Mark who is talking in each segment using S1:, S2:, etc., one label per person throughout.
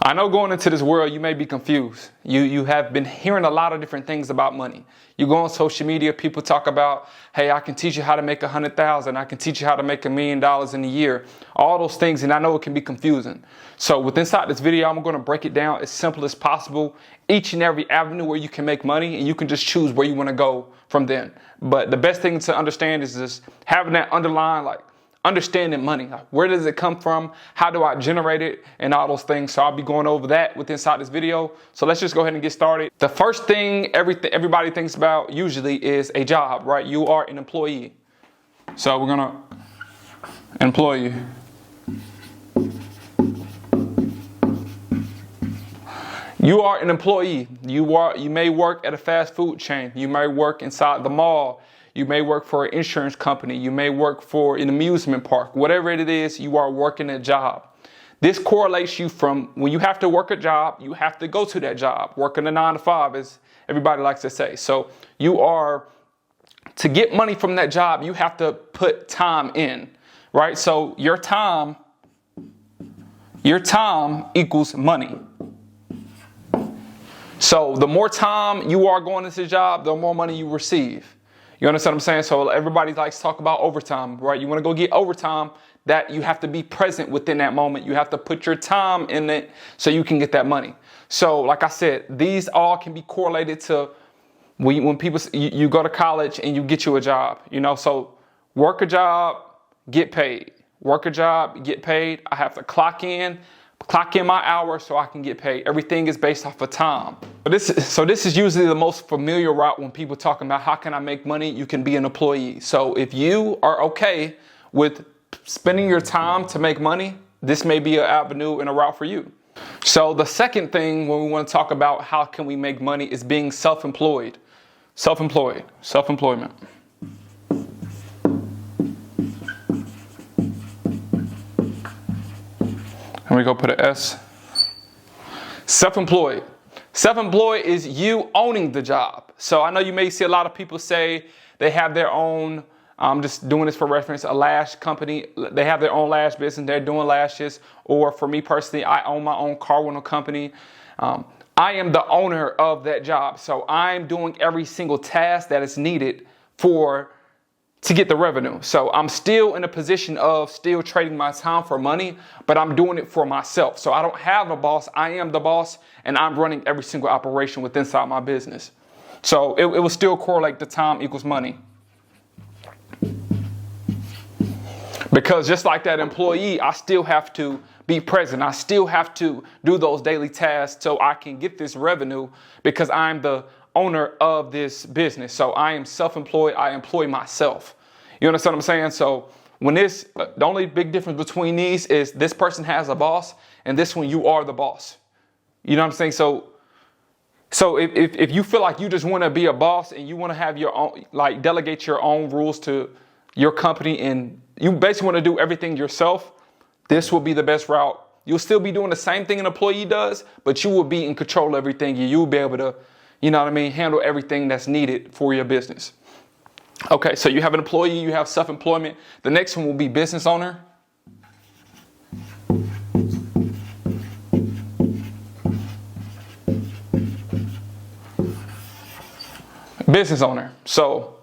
S1: I know going into this world, you may be confused. You have been hearing a lot of different things about money. You go on social media, people talk about, hey, I can teach you how to make 100,000. I can teach you how to make $1 million in a year. All those things, and I know it can be confusing. So inside this video, I'm going to break it down as simple as possible. Each and every avenue where you can make money, and you can just choose where you want to go from then. But the best thing to understand is just having that underlying, understanding money. Where does it come from? How do I generate it? And all those things. So I'll be going over that inside this video. So let's just go ahead and get started. The first thing everybody thinks about usually is a job, right? You are an employee. So we're gonna employ you. You are an employee. You may work at a fast food chain. You may work inside the mall. You may work for an insurance company. You may work for an amusement park. Whatever it is, you are working a job. This correlates you from when you have to work a job, you have to go to that job, working a 9 to 5, as everybody likes to say. So to get money from that job, you have to put time in, right? So your time equals money. So the more time you are going into the job, the more money you receive. You understand what I'm saying? So everybody likes to talk about overtime, right? You want to go get overtime, that you have to be present within that moment. You have to put your time in it so you can get that money. So like I said, these all can be correlated to when people, you go to college and you get you a job, so work a job, get paid. Work a job, get paid. I have to clock in my hours so I can get paid. Everything is based off of time. So this is usually the most familiar route when people talking about how can I make money? You can be an employee. So if you are okay with spending your time to make money, this may be an avenue and a route for you. So the second thing when we want to talk about how can we make money is being self-employed. Self-employment. And we go put an S. Self-employed. Self-employed is you owning the job. So I know you may see a lot of people say they have their own, I'm just doing this for reference, a lash company. They have their own lash business. They're doing lashes. Or for me personally, I own my own car rental company. I am the owner of that job. So I'm doing every single task that is needed to get the revenue. So I'm still in a position of still trading my time for money, but I'm doing it for myself. So I don't have a boss. I am the boss, and I'm running every single operation within inside my business. So it will still correlate the time equals money. Because just like that employee, I still have to be present. I still have to do those daily tasks so I can get this revenue because I'm the owner of this business. So I am self-employed. I employ myself. You understand what I'm saying? So the only big difference between these is this person has a boss and this one you are the boss. You know what I'm saying? So if you feel like you just want to be a boss and you want to have your own, delegate your own rules to your company and you basically want to do everything yourself, this will be the best route. You'll still be doing the same thing an employee does, but you will be in control of everything and you'll be able to handle everything that's needed for your business. Okay, so you have an employee, you have self-employment. The next one will be business owner. Business owner. So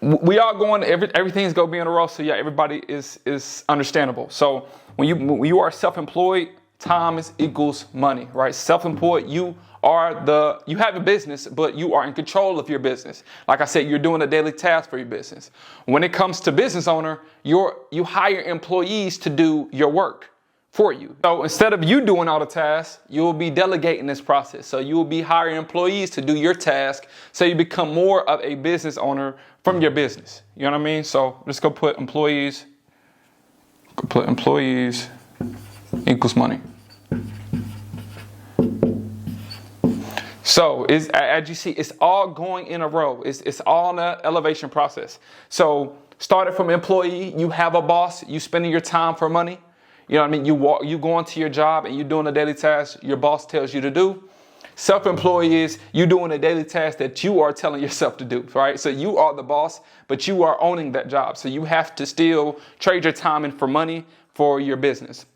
S1: we are going, everything's going to be in a row. So yeah, everybody is understandable. So when you are self-employed, time equals money, right? Self-employed, you have a business, but you are in control of your business. Like I said, you're doing a daily task for your business. When it comes to business owner, you hire employees to do your work for you. So instead of you doing all the tasks, you will be delegating this process. So you will be hiring employees to do your task. So you become more of a business owner from your business. You know what I mean? So let's go put employees. Put employees equals money. So as you see, it's all going in a row. It's all in an elevation process. So started from employee, you have a boss, you spending your time for money. You know what I mean? You go into your job and you're doing a daily task your boss tells you to do. Self-employed is you doing a daily task that you are telling yourself to do, right? So you are the boss, but you are owning that job. So you have to still trade your time in for money for your business.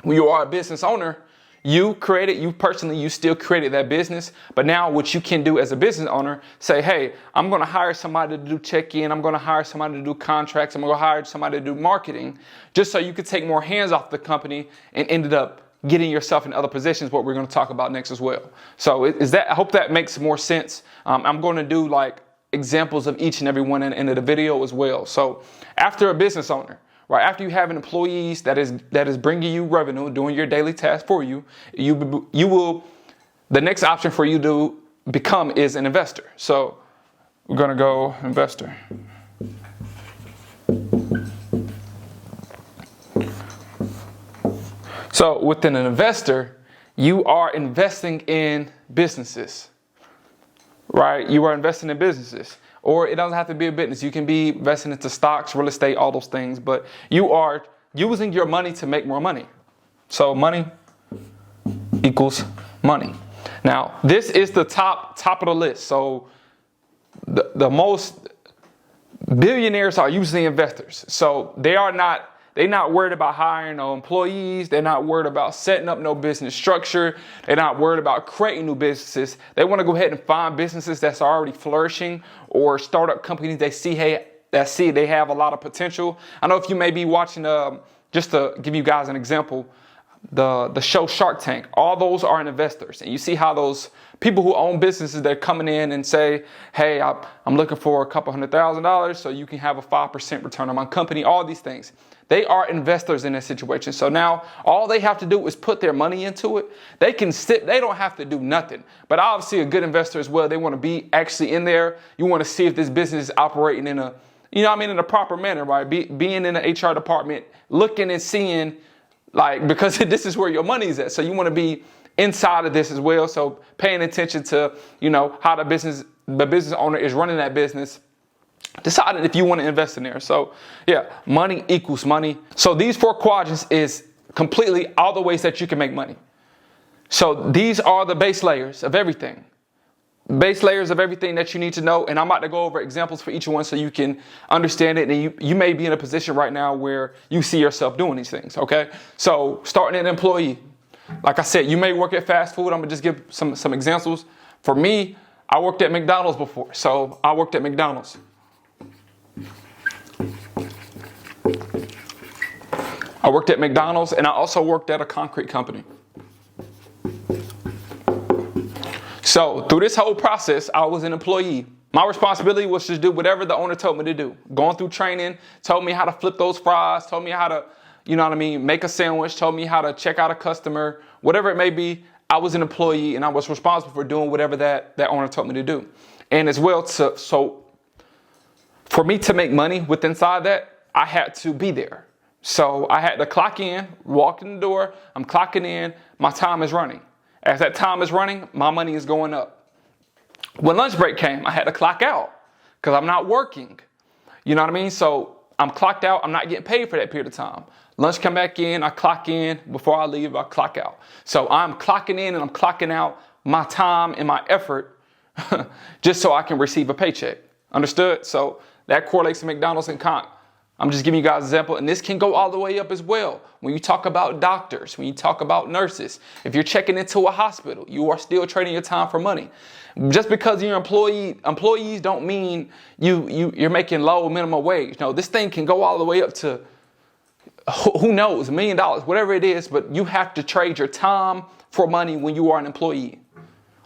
S1: When you are a business owner, You personally, you still created that business. But now what you can do as a business owner, say, hey, I'm going to hire somebody to do check-in. I'm going to hire somebody to do contracts. I'm going to hire somebody to do marketing, just so you could take more hands off the company and ended up getting yourself in other positions, what we're going to talk about next as well. So I hope that makes more sense. I'm going to do like examples of each and every one in the end of the video as well. So after a business owner, right, after you have employees that is bringing you revenue, doing your daily tasks for you, the next option for you to become is an investor. So we're going to go investor. So within an investor, you are investing in businesses, right? You are investing in businesses, or it doesn't have to be a business. You can be investing into stocks, real estate, all those things, but you are using your money to make more money. So money equals money. Now, this is the top of the list. So the most billionaires are usually investors. So they're not worried about hiring no employees. They're not worried about setting up no business structure. They're not worried about creating new businesses. They want to go ahead and find businesses that's already flourishing, or startup companies they see they have a lot of potential. I know if you may be watching, just to give you guys an example, the show Shark Tank, all those are investors. And you see how those people who own businesses, they're coming in and say, hey, I'm looking for a couple $100,000 so you can have a 5% return on my company, all these things. They are investors in this situation. So now all they have to do is put their money into it. They can sit, they don't have to do nothing. But obviously a good investor as well, they want to be actually in there. You want to see if this business is operating in in a proper manner, right? Being in the HR department, looking and seeing, like, because this is where your money's at. So you want to be inside of this as well. So paying attention to, how the business owner is running that business, deciding if you want to invest in there. So yeah, money equals money. So these 4 quadrants is completely all the ways that you can make money. So these are the base layers of everything. Base layers of everything that you need to know. And I'm about to go over examples for each one so you can understand it. And you may be in a position right now where you see yourself doing these things. Okay. So starting an employee, like I said, you may work at fast food. I'm gonna just give some examples. For me, I worked at McDonald's before. So I worked at McDonald's. I worked at McDonald's, and I also worked at a concrete company. So through this whole process, I was an employee. My responsibility was to do whatever the owner told me to do. Going through training, told me how to flip those fries, told me how to, make a sandwich, told me how to check out a customer, whatever it may be. I was an employee, and I was responsible for doing whatever that owner told me to do. And as well, so for me to make money with inside that, I had to be there. So I had to clock in, walk in the door, I'm clocking in, my time is running. As that time is running, my money is going up. When lunch break came, I had to clock out because I'm not working. You know what I mean? So I'm clocked out, I'm not getting paid for that period of time. Lunch come back in, I clock in, before I leave, I clock out. So I'm clocking in and I'm clocking out my time and my effort just so I can receive a paycheck. Understood? So that correlates to McDonald's and Conk. I'm just giving you guys an example, and this can go all the way up as well. When you talk about doctors, when you talk about nurses, if you're checking into a hospital, you are still trading your time for money. Just because you're employees don't mean you're making low minimum wage. No, this thing can go all the way up to, who knows, $1 million, whatever it is, but you have to trade your time for money when you are an employee.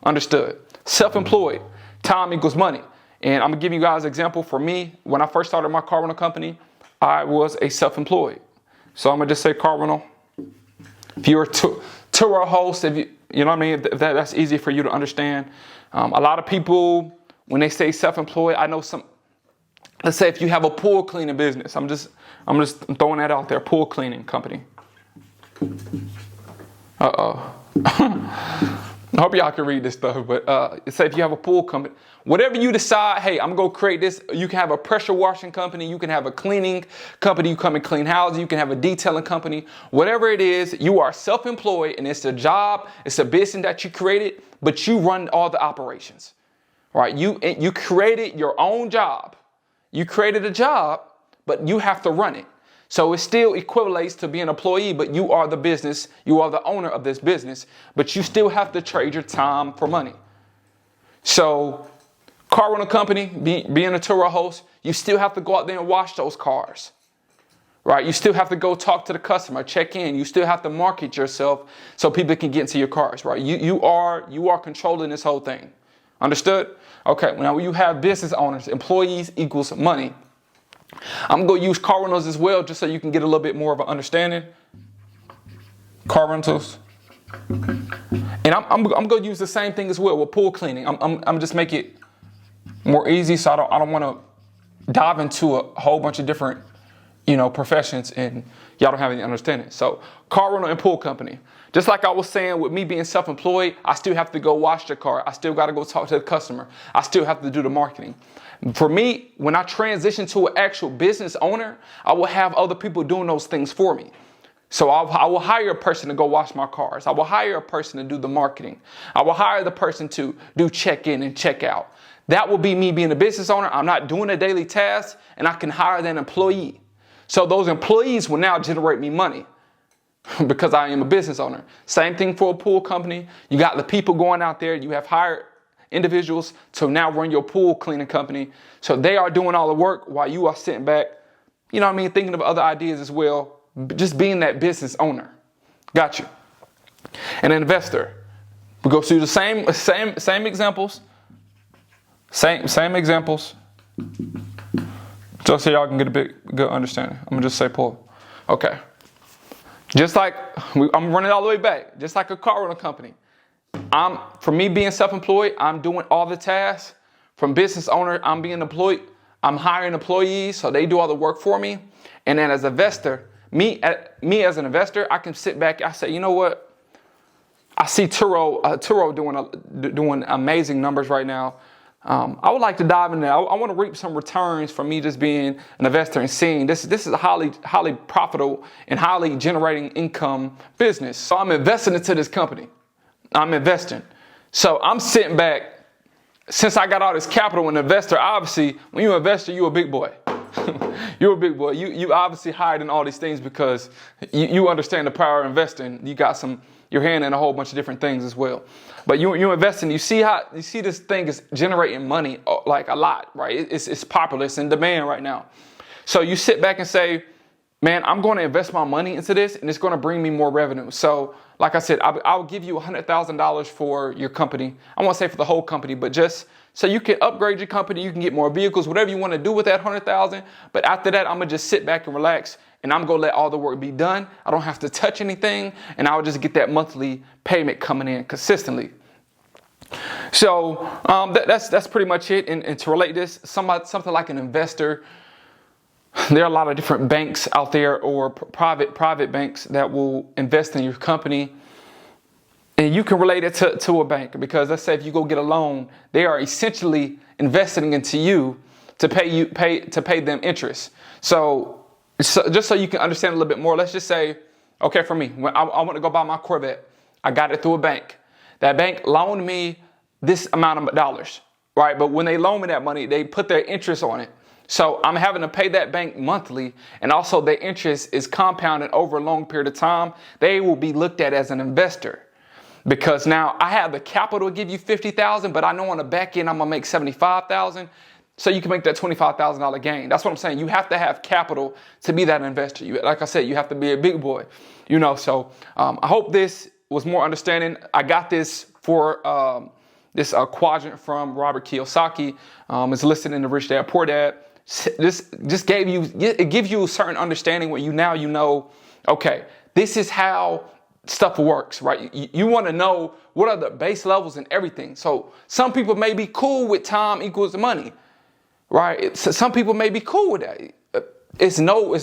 S1: Understood? Self-employed, time equals money. And I'm gonna give you guys an example. For me, when I first started my car rental company, I was a self-employed. So I'm gonna just say car rental. If you're a tour host, if you know what I mean, if that's easy for you to understand. A lot of people, when they say self-employed, I know some. Let's say if you have a pool cleaning business, I'm just throwing that out there. Pool cleaning company. I hope y'all can read this stuff, but say if you have a pool company, whatever you decide, hey, I'm gonna create this. You can have a pressure washing company, you can have a cleaning company, you come and clean houses, you can have a detailing company, whatever it is, you are self-employed and it's a job, it's a business that you created, but you run all the operations, right? You created your own job. You created a job, but you have to run it. So it still equivalates to being an employee, but you are the business, you are the owner of this business, but you still have to trade your time for money. So car rental company, being a Turo host, you still have to go out there and wash those cars, right? You still have to go talk to the customer, check in. You still have to market yourself so people can get into your cars, right? You are controlling this whole thing. Understood? Okay, now when you have business owners, employees equals money. I'm going to use car rentals as well, just so you can get a little bit more of an understanding. Car rentals. And I'm going to use the same thing as well with pool cleaning. I'm just make it more easy, so I don't want to dive into a whole bunch of different, professions, and y'all don't have any understanding. So car rental and pool company. Just like I was saying with me being self-employed, I still have to go wash the car. I still got to go talk to the customer. I still have to do the marketing. For me, when I transition to an actual business owner, I will have other people doing those things for me. So I will hire a person to go wash my cars. I will hire a person to do the marketing. I will hire the person to do check-in and check-out. That will be me being a business owner. I'm not doing a daily task, and I can hire that employee. So those employees will now generate me money because I am a business owner. Same thing for a pool company. You got the people going out there. You have hired individuals to now run your pool cleaning company. So they are doing all the work while you are sitting back, thinking of other ideas as well. Just being that business owner. Got you. An investor. We go through the same examples. Same examples. Just so y'all can get a good understanding. I'm gonna just say pull. Okay. Just like I'm running all the way back. Just like a car rental company. For me being self-employed, I'm doing all the tasks. From business owner, I'm being employed. I'm hiring employees, so they do all the work for me. And then as an investor, me as an investor, I can sit back. I say, you know what? I see Turo doing amazing numbers right now. I would like to dive in there. I want to reap some returns from me just being an investor and seeing this is a highly profitable and highly generating income business. So I'm investing into this company. I'm investing. So I'm sitting back. Since I got all this capital, an investor, obviously, when you're an investor, you're a big boy. You're a big boy. You obviously hired in all these things because you understand the power of investing. You got your hand in a whole bunch of different things as well. But you invest in, you see this thing is generating money like a lot, right? It's popular, it's in demand right now. So you sit back and say, man, I'm going to invest my money into this and it's going to bring me more revenue. So like I said, I'll give you $100,000 for your company. I won't say for the whole company, but just so you can upgrade your company, you can get more vehicles, whatever you want to do with that $100,000. But after that, I'm going to just sit back and relax. And I'm going to let all the work be done. I don't have to touch anything. And I'll just get that monthly payment coming in consistently. So that's pretty much it. And to relate this, something like an investor, there are a lot of different banks out there or private banks that will invest in your company. And you can relate it to a bank because let's say if you go get a loan, they are essentially investing into you to pay them interest. So just so you can understand a little bit more, let's just say, okay, for me, when I want to go buy my Corvette, I got it through a bank. That bank loaned me this amount of dollars, right? But when they loan me that money, they put their interest on it. So I'm having to pay that bank monthly, and also their interest is compounded over a long period of time. They will be looked at as an investor because now I have the capital to give you $50,000, but I know on the back end I'm gonna make $75,000. So you can make that $25,000 gain. That's what I'm saying. You have to have capital to be that investor. Like I said, you have to be a big boy. So I hope this was more understanding. I got this for this quadrant from Robert Kiyosaki. It's listed in the Rich Dad Poor Dad. This just gives you a certain understanding where you know, okay, this is how stuff works, right? You want to know what are the base levels and everything. So some people may be cool with time equals money. Right? Some people may be cool with that. There's no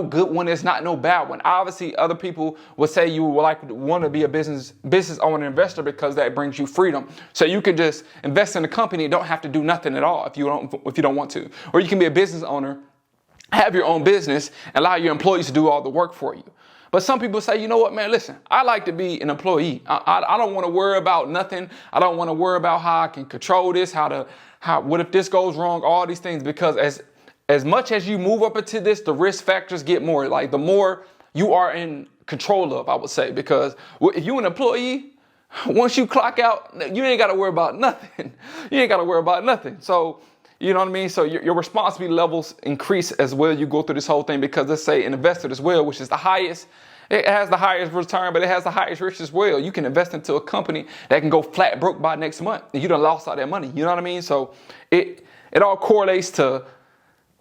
S1: good one. There's not no bad one. Obviously, other people would say you would want to be a business owner investor because that brings you freedom. So you can just invest in a company and don't have to do nothing at all if you don't want to. Or you can be a business owner, have your own business, and allow your employees to do all the work for you. But some people say, you know what, man, listen, I like to be an employee. I don't want to worry about nothing. I don't want to worry about how I can control this, what if this goes wrong, all these things, because as much as you move up into this, the risk factors get more. Like the more you are in control of, I would say, because if you're an employee, once you clock out, you ain't got to worry about nothing. You ain't got to worry about nothing. So, you know what I mean? So your responsibility levels increase as well. You go through this whole thing because let's say an investor as well, which is the highest, it has the highest return, but it has the highest risk as well. You can invest into a company that can go flat broke by next month and you done lost all that money. You know what I mean? So it all correlates to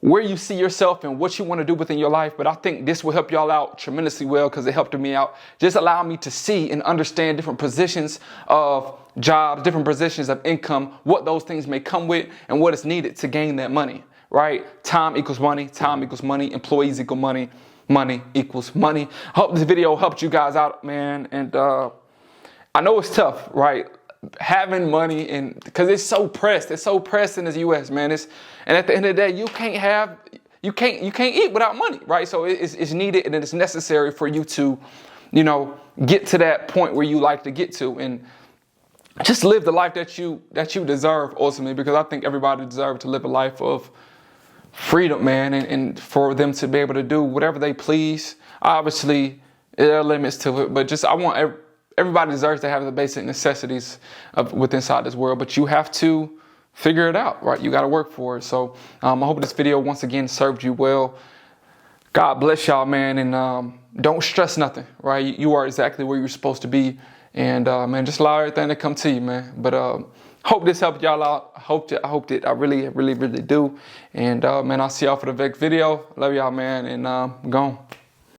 S1: where you see yourself and what you want to do within your life. But I think this will help y'all out tremendously well because it helped me out. Just allow me to see and understand different positions of jobs, different positions of income, what those things may come with and what is needed to gain that money, right? Time equals money, employees equal money, money equals money. I hope this video helped you guys out, man. And I know it's tough, right? Having money and because it's so pressed in the US, man. And at the end of the day, you can't eat without money, right? So it's needed and it's necessary for you to, you know, get to that point where you like to get to and just live the life that you deserve ultimately, because I think everybody deserves to live a life of freedom, man, and for them to be able to do whatever they please. Obviously, there are limits to it, but just I want everybody deserves to have the basic necessities of within inside this world, but you have to figure it out, right? You got to work for it. So I hope this video once again served you well. God bless y'all, man, and don't stress nothing, right? You are exactly where you're supposed to be, and man, just allow everything to come to you, man. But hope this helped y'all out. I hope that I really do. And man, I'll see y'all for the next video. Love y'all, man, and gone.